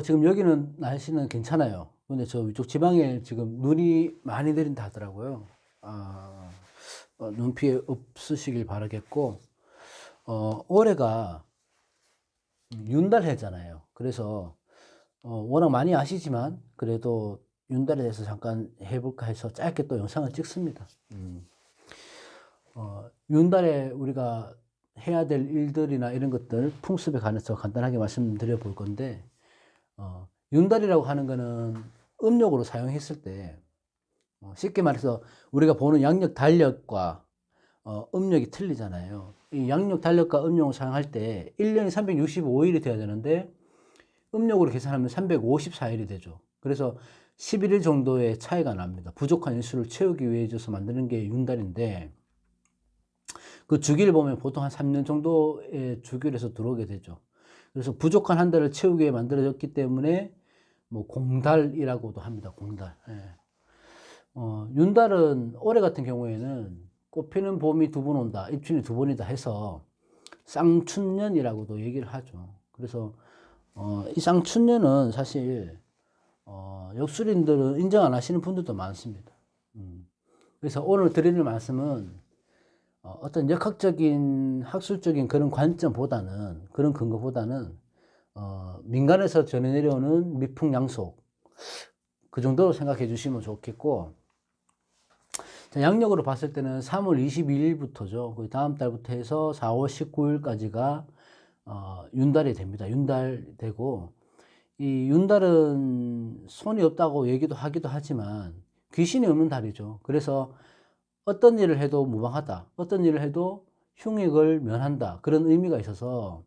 지금 여기는 날씨는 괜찮아요. 근데 저 위쪽 지방에 지금 눈이 많이 내린다 하더라고요. 아, 눈 피해 없으시길 바라겠고, 올해가 윤달해잖아요. 그래서, 워낙 많이 아시지만, 그래도 윤달에 대해서 잠깐 해볼까 해서 짧게 또 영상을 찍습니다. 윤달에 우리가 해야 될 일들이나 이런 것들 풍습에 관해서 간단하게 말씀드려 볼 건데, 윤달이라고 하는 거는 음력으로 사용했을 때, 쉽게 말해서 우리가 보는 양력 달력과 음력이 틀리잖아요. 이 양력 달력과 음력을 사용할 때 1년이 365일이 돼야 되는데 음력으로 계산하면 354일이 되죠. 그래서 11일 정도의 차이가 납니다. 부족한 일수를 채우기 위해서 만드는 게 윤달인데, 그 주기를 보면 보통 한 3년 정도의 주기로서 들어오게 되죠. 그래서 부족한 한 달을 채우기 위해 만들어졌기 때문에 뭐 공달이라고도 합니다. 공달. 예. 윤달은 올해 같은 경우에는 꽃피는 봄이 두 번 온다, 입춘이 두 번이다 해서 쌍춘년이라고도 얘기를 하죠. 그래서 이 쌍춘년은 사실 역술인들은 인정 안 하시는 분들도 많습니다. 그래서 오늘 드리는 말씀은 어떤 역학적인 학술적인 그런 관점보다는, 그런 근거보다는 민간에서 전해 내려오는 미풍양속, 그 정도로 생각해 주시면 좋겠고, 양력으로 봤을 때는 3월 22일부터죠. 그 다음 달부터 해서 4월 19일까지가 윤달이 됩니다. 윤달 되고, 이 윤달은 손이 없다고 얘기도 하기도 하지만 귀신이 없는 달이죠. 그래서 어떤 일을 해도 무방하다, 어떤 일을 해도 흉액을 면한다, 그런 의미가 있어서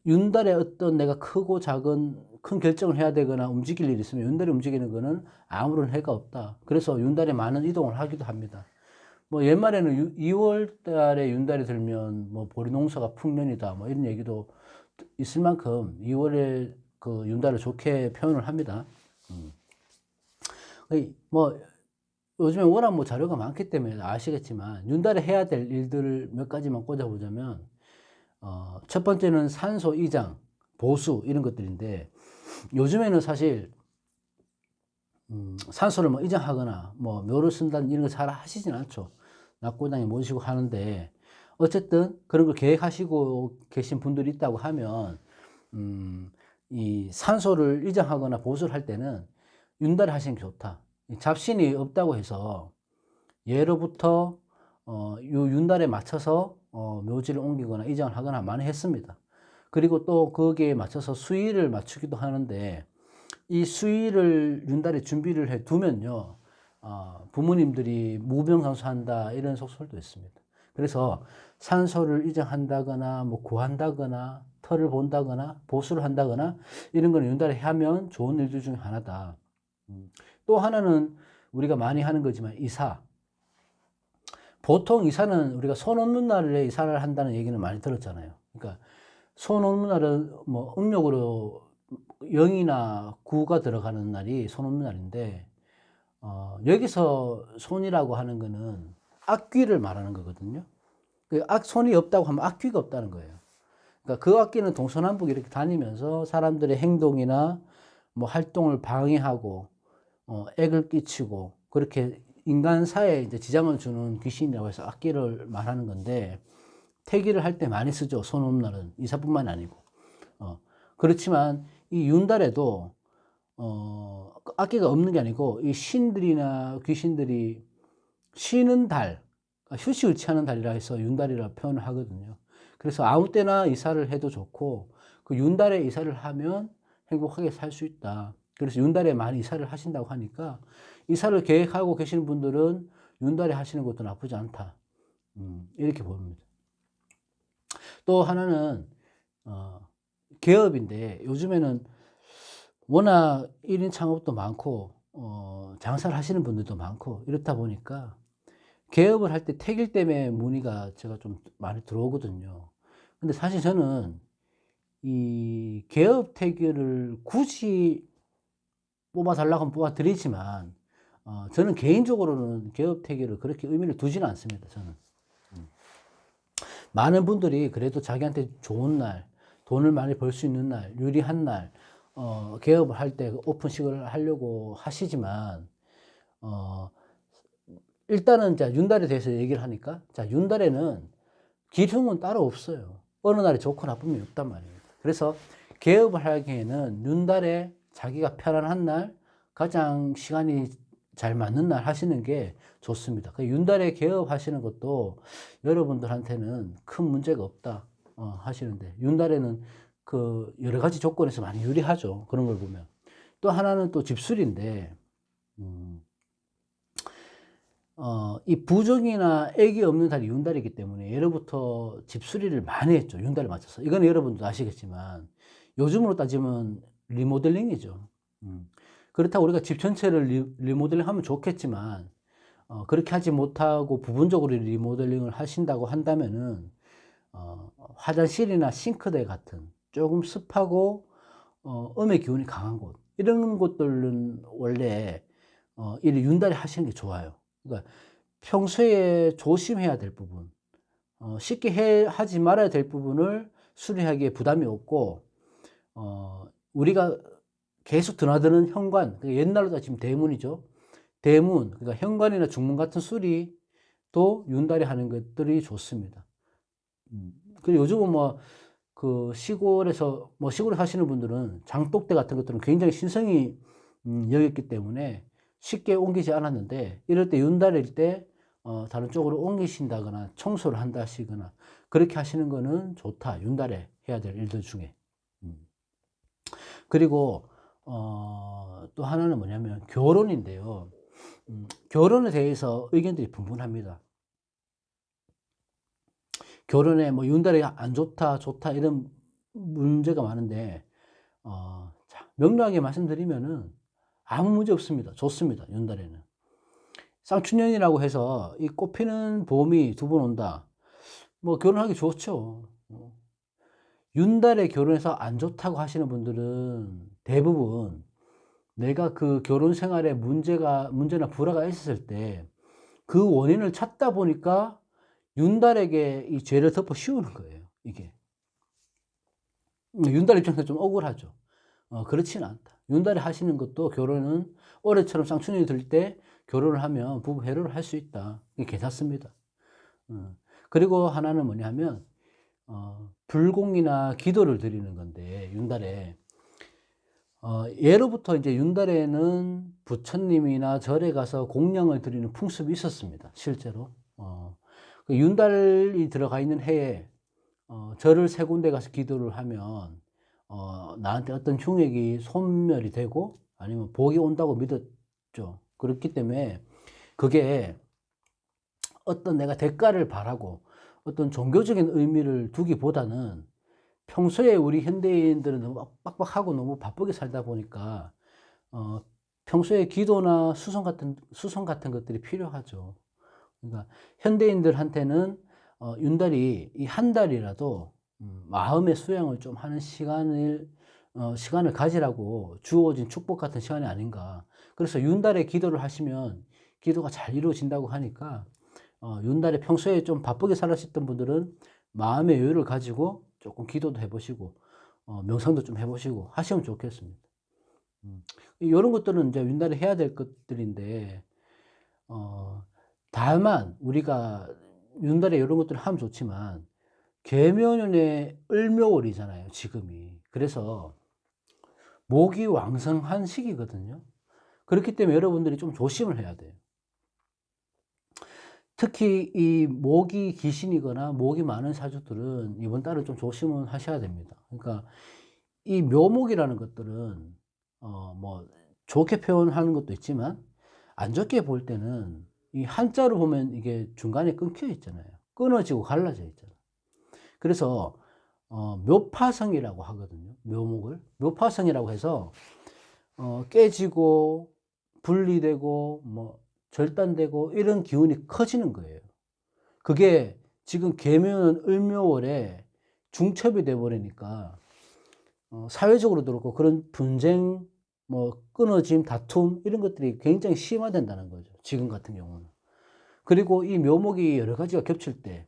윤달에 어떤 내가 크고 작은 큰 결정을 해야 되거나 움직일 일이 있으면 윤달에 움직이는 거는 아무런 해가 없다. 그래서 윤달에 많은 이동을 하기도 합니다. 뭐 옛말에는 2월 달에 윤달이 들면 뭐 보리농사가 풍년이다, 뭐 이런 얘기도 있을 만큼 2월에 그 윤달을 좋게 표현을 합니다. 뭐 요즘에 워낙 뭐 자료가 많기 때문에 아시겠지만 윤달에 해야 될 일들을 몇 가지만 꽂아보자면, 첫 번째는 산소 이장, 보수 이런 것들인데, 요즘에는 사실 산소를 뭐 이장하거나 뭐 묘를 쓴다는 이런 거 잘 하시진 않죠. 낙고당에 모시고 하는데, 어쨌든 그런 걸 계획하시고 계신 분들이 있다고 하면 이 산소를 이장하거나 보수를 할 때는 윤달에 하시는 게 좋다. 잡신이 없다고 해서 예로부터 요 윤달에 맞춰서 묘지를 옮기거나 이장을 하거나 많이 했습니다. 그리고 또 거기에 맞춰서 수의를 맞추기도 하는데, 이 수의를 윤달에 준비를 해 두면요, 부모님들이 무병장수한다 이런 속설도 있습니다. 그래서 산소를 이장한다거나 뭐 구한다거나 터를 본다거나 보수를 한다거나 이런 거는 윤달에 하면 좋은 일들 중에 하나다. 또 하나는 우리가 많이 하는 거지만 이사. 보통 이사는 우리가 손 없는 날에 이사를 한다는 얘기는 많이 들었잖아요. 그러니까 손 없는 날은 뭐 음력으로 0이나 9가 들어가는 날이 손 없는 날인데, 여기서 손이라고 하는 거는 악귀를 말하는 거거든요. 그 손이 없다고 하면 악귀가 없다는 거예요. 그러니까 그 악귀는 동서남북 이렇게 다니면서 사람들의 행동이나 뭐 활동을 방해하고 액을 끼치고 그렇게 인간 사회에 이제 지장을 주는 귀신이라고 해서 악귀를 말하는 건데, 태기를 할 때 많이 쓰죠. 손 없는 날은 이사뿐만 아니고. 그렇지만 이 윤달에도 악기가 없는 게 아니고 이 신들이나 귀신들이 쉬는 달, 휴식을 취하는 달이라 해서 윤달이라고 표현을 하거든요. 그래서 아무 때나 이사를 해도 좋고, 그 윤달에 이사를 하면 행복하게 살 수 있다. 그래서 윤달에 많이 이사를 하신다고 하니까, 이사를 계획하고 계시는 분들은 윤달에 하시는 것도 나쁘지 않다. 이렇게 봅니다. 또 하나는 개업인데, 요즘에는 워낙 1인 창업도 많고 장사를 하시는 분들도 많고 이렇다 보니까 개업을 할 때 택일 때문에 문의가 제가 좀 많이 들어오거든요. 근데 사실 저는 이 개업 택일을 굳이 뽑아달라고 하면 뽑아드리지만, 저는 개인적으로는 개업 택일을 그렇게 의미를 두지는 않습니다. 저는 많은 분들이 그래도 자기한테 좋은 날, 돈을 많이 벌 수 있는 날, 유리한 날, 개업을 할 때 오픈식을 하려고 하시지만, 어, 일단은 자, 윤달에 대해서 얘기를 하니까, 자, 윤달에는 기흉은 따로 없어요. 어느 날이 좋고 나쁨이 없단 말입니다. 그래서 개업을 하기에는 윤달에 자기가 편안한 날, 가장 시간이 잘 맞는 날 하시는 게 좋습니다. 그 윤달에 개업하시는 것도 여러분들한테는 큰 문제가 없다 하시는데, 윤달에는 그 여러 가지 조건에서 많이 유리하죠. 그런 걸 보면. 또 하나는 또 집술인데, 이 부정이나 액이 없는 달이 윤달이기 때문에 예로부터 집수리를 많이 했죠. 윤달에 맞춰서. 이건 여러분도 아시겠지만 요즘으로 따지면 리모델링이죠. 그렇다고 우리가 집 전체를 리모델링 하면 좋겠지만 그렇게 하지 못하고 부분적으로 리모델링을 하신다고 한다면은 화장실이나 싱크대 같은 조금 습하고 음의 기운이 강한 곳, 이런 곳들은 원래 이 윤달에 하시는 게 좋아요. 그러니까 평소에 조심해야 될 부분, 쉽게 하지 말아야 될 부분을 수리하기에 부담이 없고, 우리가 계속 드나드는 현관, 그러니까 옛날로 따지면 대문이죠. 대문, 그러니까 현관이나 중문 같은 수리도 윤달에 하는 것들이 좋습니다. 그리고 요즘은 뭐, 그 시골에서, 뭐 시골에 사시는 분들은 장독대 같은 것들은 굉장히 신성히 여겼기 때문에 쉽게 옮기지 않았는데, 이럴 때 윤달일 때 다른 쪽으로 옮기신다거나 청소를 한다 하시거나 그렇게 하시는 거는 좋다. 윤달에 해야 될 일들 중에. 그리고 또 하나는 뭐냐면 결혼인데요. 결혼에 대해서 의견들이 분분합니다. 결혼에 뭐 윤달에 안 좋다, 좋다 이런 문제가 많은데 자, 명료하게 말씀드리면은 아무 문제 없습니다. 좋습니다. 윤달에는. 쌍춘년이라고 해서 이 꽃피는 봄이 두 번 온다. 뭐 결혼하기 좋죠. 윤달에 결혼해서 안 좋다고 하시는 분들은 대부분 내가 그 결혼 생활에 문제나 불화가 있었을 때 그 원인을 찾다 보니까 윤달에게 이 죄를 덮어 씌우는 거예요. 이게. 윤달 입장에서 좀 억울하죠. 그렇지는 않다. 윤달에 하시는 것도 결혼은 올해처럼 쌍춘년이 들 때 결혼을 하면 부부 회로를 할 수 있다. 이게 괜찮습니다. 그리고 하나는 뭐냐 하면, 불공이나 기도를 드리는 건데, 윤달에. 예로부터 이제 윤달에는 부처님이나 절에 가서 공양을 드리는 풍습이 있었습니다. 실제로. 그 윤달이 들어가 있는 해에, 절을 세 군데 가서 기도를 하면, 나한테 어떤 흉액이 소멸이 되고, 아니면 복이 온다고 믿었죠. 그렇기 때문에, 그게 어떤 내가 대가를 바라고, 어떤 종교적인 의미를 두기보다는 평소에 우리 현대인들은 너무 빡빡하고 너무 바쁘게 살다 보니까 평소에 기도나 수성 같은 것들이 필요하죠. 그러니까 현대인들한테는 윤달이 이 한 달이라도 마음의 수양을 좀 하는 시간을 가지라고 주어진 축복 같은 시간이 아닌가. 그래서 윤달에 기도를 하시면 기도가 잘 이루어진다고 하니까 윤달에 평소에 좀 바쁘게 살았던 분들은 마음의 여유를 가지고 조금 기도도 해보시고 명상도 좀 해보시고 하시면 좋겠습니다. 이런 것들은 이제 윤달에 해야 될 것들인데 다만 우리가 윤달에 이런 것들을 하면 좋지만 계묘년의 을묘월이잖아요, 지금이. 그래서 목이 왕성한 시기거든요. 그렇기 때문에 여러분들이 좀 조심을 해야 돼요. 특히 이 목이 귀신이거나 목이 많은 사주들은 이번 달은 좀 조심을 하셔야 됩니다. 그러니까 이 묘목이라는 것들은 뭐 좋게 표현하는 것도 있지만 안 좋게 볼 때는 이 한자로 보면 이게 중간에 끊겨 있잖아요. 끊어지고 갈라져 있잖아요. 그래서 묘파성이라고 하거든요. 묘목을 묘파성이라고 해서 깨지고 분리되고 뭐 절단되고 이런 기운이 커지는 거예요. 그게 지금 계묘는 을묘월에 중첩이 돼 버리니까 사회적으로도 그렇고 그런 분쟁, 뭐 끊어짐, 다툼 이런 것들이 굉장히 심화된다는 거죠. 지금 같은 경우는. 그리고 이 묘목이 여러 가지가 겹칠 때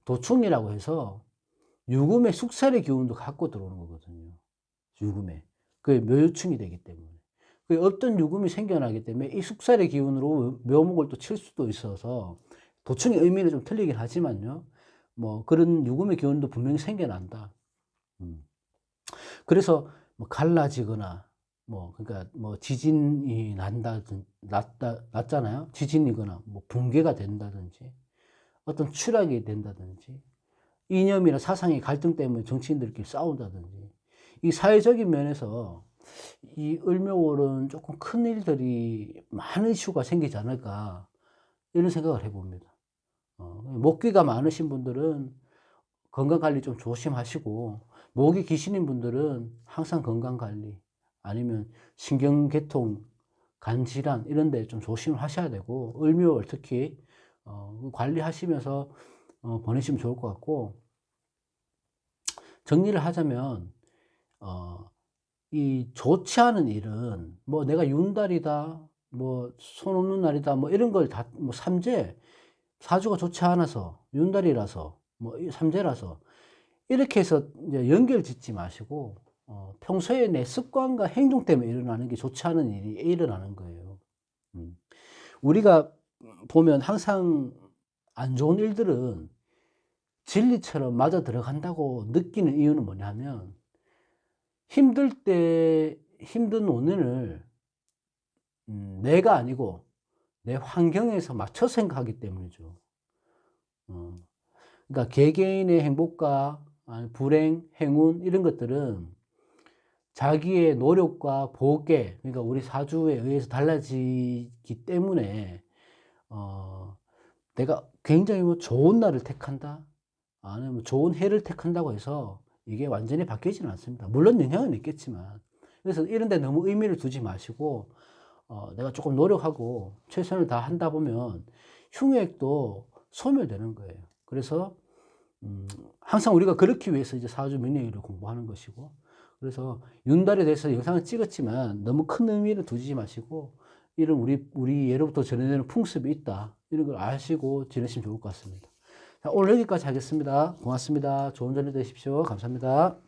도충이라고 해서 유금의 숙살의 기운도 갖고 들어오는 거거든요. 유금에. 그게 묘유충이 되기 때문에. 그 어떤 유금이 생겨나기 때문에 이 숙살의 기운으로 묘목을 또 칠 수도 있어서 도충의 의미는 좀 틀리긴 하지만요. 뭐 그런 유금의 기운도 분명히 생겨난다. 음. 그래서 뭐 갈라지거나 뭐 그러니까 뭐 지진이 났잖아요. 지진이거나 뭐 붕괴가 된다든지 어떤 추락이 된다든지 이념이나 사상의 갈등 때문에 정치인들끼리 싸운다든지 이 사회적인 면에서 이 을묘월은 조금 큰 일들이 많은 이슈가 생기지 않을까 이런 생각을 해봅니다. 목기가 많으신 분들은 건강 관리 좀 조심하시고 목이 기신인 분들은 항상 건강 관리 아니면 신경계통, 간질환 이런 데 좀 조심을 하셔야 되고 을묘월 특히 관리하시면서 보내시면 좋을 것 같고 정리를 하자면 이 좋지 않은 일은 뭐 내가 윤달이다 뭐 손 없는 날이다 뭐 이런 걸 다 뭐 삼재 사주가 좋지 않아서 윤달이라서 뭐 삼재라서 이렇게 해서 이제 연결 짓지 마시고 평소에 내 습관과 행동 때문에 일어나는 게 좋지 않은 일이 일어나는 거예요. 음. 우리가 보면 항상 안 좋은 일들은 진리처럼 맞아 들어간다고 느끼는 이유는 뭐냐면 힘들 때 힘든 원인을 내가 아니고 내 환경에서 맞춰서 생각하기 때문이죠. 어. 그러니까 개개인의 행복과 불행, 행운 이런 것들은 자기의 노력과 보개 그러니까 우리 사주에 의해서 달라지기 때문에 어 내가 굉장히 뭐 좋은 날을 택한다 아니면 좋은 해를 택한다고 해서 이게 완전히 바뀌지는 않습니다. 물론 영향은 있겠지만 그래서 이런 데 너무 의미를 두지 마시고 내가 조금 노력하고 최선을 다한다 보면 흉액도 소멸되는 거예요. 그래서 항상 우리가 그렇기 위해서 이제 사주命理를 공부하는 것이고 그래서 윤달에 대해서 영상을 찍었지만 너무 큰 의미를 두지 마시고 이런 우리 예로부터 전해지는 풍습이 있다 이런 걸 아시고 지내시면 좋을 것 같습니다. 자, 오늘 여기까지 하겠습니다. 고맙습니다. 좋은 저녁 되십시오. 감사합니다.